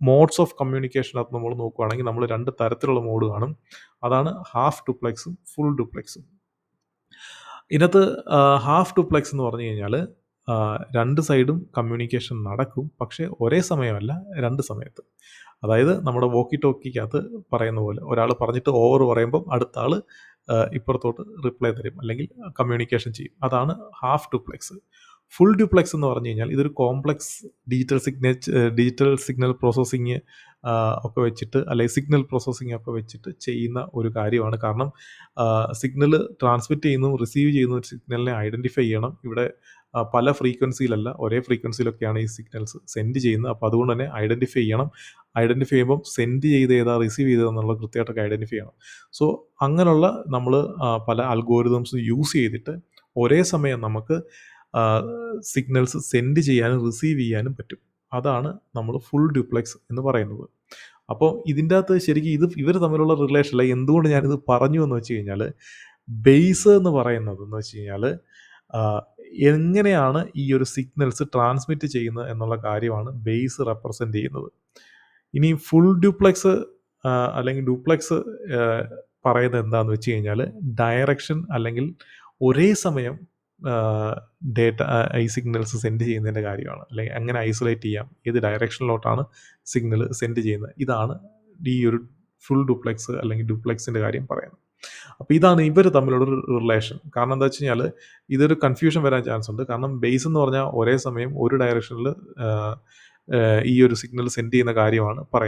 Modes of കമ്മ്യൂണിക്കേഷനകത്ത് നമ്മൾ നോക്കുകയാണെങ്കിൽ നമ്മൾ 2 തരത്തിലുള്ള മോഡ് കാണും. അതാണ് ഹാഫ് ഡ്യൂപ്ലെക്സും ഫുൾ ഡ്യൂപ്ലെക്സും. ഇതിനകത്ത് ഹാഫ് ഡ്യൂപ്ലെക്സ് എന്ന് പറഞ്ഞു കഴിഞ്ഞാൽ 2 സൈഡും കമ്മ്യൂണിക്കേഷൻ നടക്കും. പക്ഷേ ഒരേ സമയമല്ല, 2 സമയത്ത്. അതായത് നമ്മുടെ വോക്കി ടോക്കിക്കകത്ത് പറയുന്ന പോലെ ഒരാൾ പറഞ്ഞിട്ട് ഓവർ പറയുമ്പം അടുത്ത ആൾ ഇപ്പുറത്തോട്ട് റിപ്ലൈ തരും, അല്ലെങ്കിൽ കമ്മ്യൂണിക്കേഷൻ ചെയ്യും. അതാണ് ഹാഫ് ഡ്യൂപ്ലെക്സ്. ഫുൾ ഡ്യൂപ്ലെക്സ് എന്ന് പറഞ്ഞു കഴിഞ്ഞാൽ ഇതൊരു കോംപ്ലക്സ് ഡിജിറ്റൽ സിഗ്നൽ പ്രോസസ്സിങ് ഒക്കെ വെച്ചിട്ട്, അല്ലെങ്കിൽ സിഗ്നൽ പ്രോസസ്സിങ് ഒക്കെ വെച്ചിട്ട് ചെയ്യുന്ന ഒരു കാര്യമാണ്. കാരണം സിഗ്നൽ ട്രാൻസ്മിറ്റ് ചെയ്യുന്നു, റിസീവ് ചെയ്യുന്ന ഒരു സിഗ്നലിനെ ഐഡൻറ്റിഫൈ ചെയ്യണം. ഇവിടെ പല ഫ്രീക്വൻസിയിലല്ല, ഒരേ ഫ്രീക്വൻസിയിലൊക്കെയാണ് ഈ സിഗ്നൽസ് സെൻഡ് ചെയ്യുന്നത്. അപ്പോൾ അതുകൊണ്ട് തന്നെ ഐഡൻറ്റിഫൈ ചെയ്യണം. ഐഡൻറ്റിഫൈ ചെയ്യുമ്പം സെൻഡ് ചെയ്ത് ഏതാ റിസീവ് ചെയ്തതെന്നുള്ളത് കൃത്യമായിട്ടൊക്കെ ഐഡൻറ്റിഫൈ ചെയ്യണം. സോ അങ്ങനെയുള്ള നമ്മൾ പല അൽഗോരിതംസ് യൂസ് ചെയ്തിട്ട് ഒരേ സമയം നമുക്ക് സിഗ്നൽസ് സെൻഡ് ചെയ്യാനും റിസീവ് ചെയ്യാനും പറ്റും. അതാണ് നമ്മൾ ഫുൾ ഡ്യൂപ്ലെക്സ് എന്ന് പറയുന്നത്. അപ്പോൾ ഇതിൻ്റെ അകത്ത് ശരിക്കും ഇവർ തമ്മിലുള്ള റിലേഷനിൽ എന്തുകൊണ്ട് ഞാനിത് പറഞ്ഞു എന്ന് വെച്ച് കഴിഞ്ഞാൽ, ബേസ് എന്ന് പറയുന്നത് എന്ന് വെച്ച് കഴിഞ്ഞാൽ എങ്ങനെയാണ് ഈ ഒരു സിഗ്നൽസ് ട്രാൻസ്മിറ്റ് ചെയ്യുന്നത് എന്നുള്ള കാര്യമാണ് ബേസ് റെപ്രസെൻ്റ് ചെയ്യുന്നത്. ഇനി ഫുൾ ഡ്യൂപ്ലെക്സ് അല്ലെങ്കിൽ ഡ്യൂപ്ലെക്സ് പറയുന്നത് എന്താണെന്ന് വെച്ച് കഴിഞ്ഞാൽ, ഡയറക്ഷൻ അല്ലെങ്കിൽ ഒരേ സമയം ഡേറ്റ ഈ സിഗ്നൽസ് സെൻഡ് ചെയ്യുന്നതിൻ്റെ കാര്യമാണ്. അല്ലെങ്കിൽ എങ്ങനെ ഐസൊലേറ്റ് ചെയ്യാം, ഏത് ഡയറക്ഷനിലോട്ടാണ് സിഗ്നൽ സെൻഡ് ചെയ്യുന്നത്, ഇതാണ് ഈ ഒരു ഫുൾ ഡ്യൂപ്ലെക്സ് അല്ലെങ്കിൽ ഡ്യൂപ്ലെക്സിൻ്റെ കാര്യം പറയുന്നത്. അപ്പോൾ ഇതാണ് ഇവർ തമ്മിലുള്ള ഒരു റിലേഷൻ. കാരണം എന്താ വെച്ച് കഴിഞ്ഞാൽ ഇതൊരു കൺഫ്യൂഷൻ വരാൻ ചാൻസ് ഉണ്ട്. കാരണം ബേസ് എന്ന് പറഞ്ഞാൽ ഒരേ സമയം ഒരു ഡയറക്ഷനിൽ ഈ ഒരു സിഗ്നൽ സെൻഡ് ചെയ്യുന്ന കാര്യമാണ് പറയുന്നത്.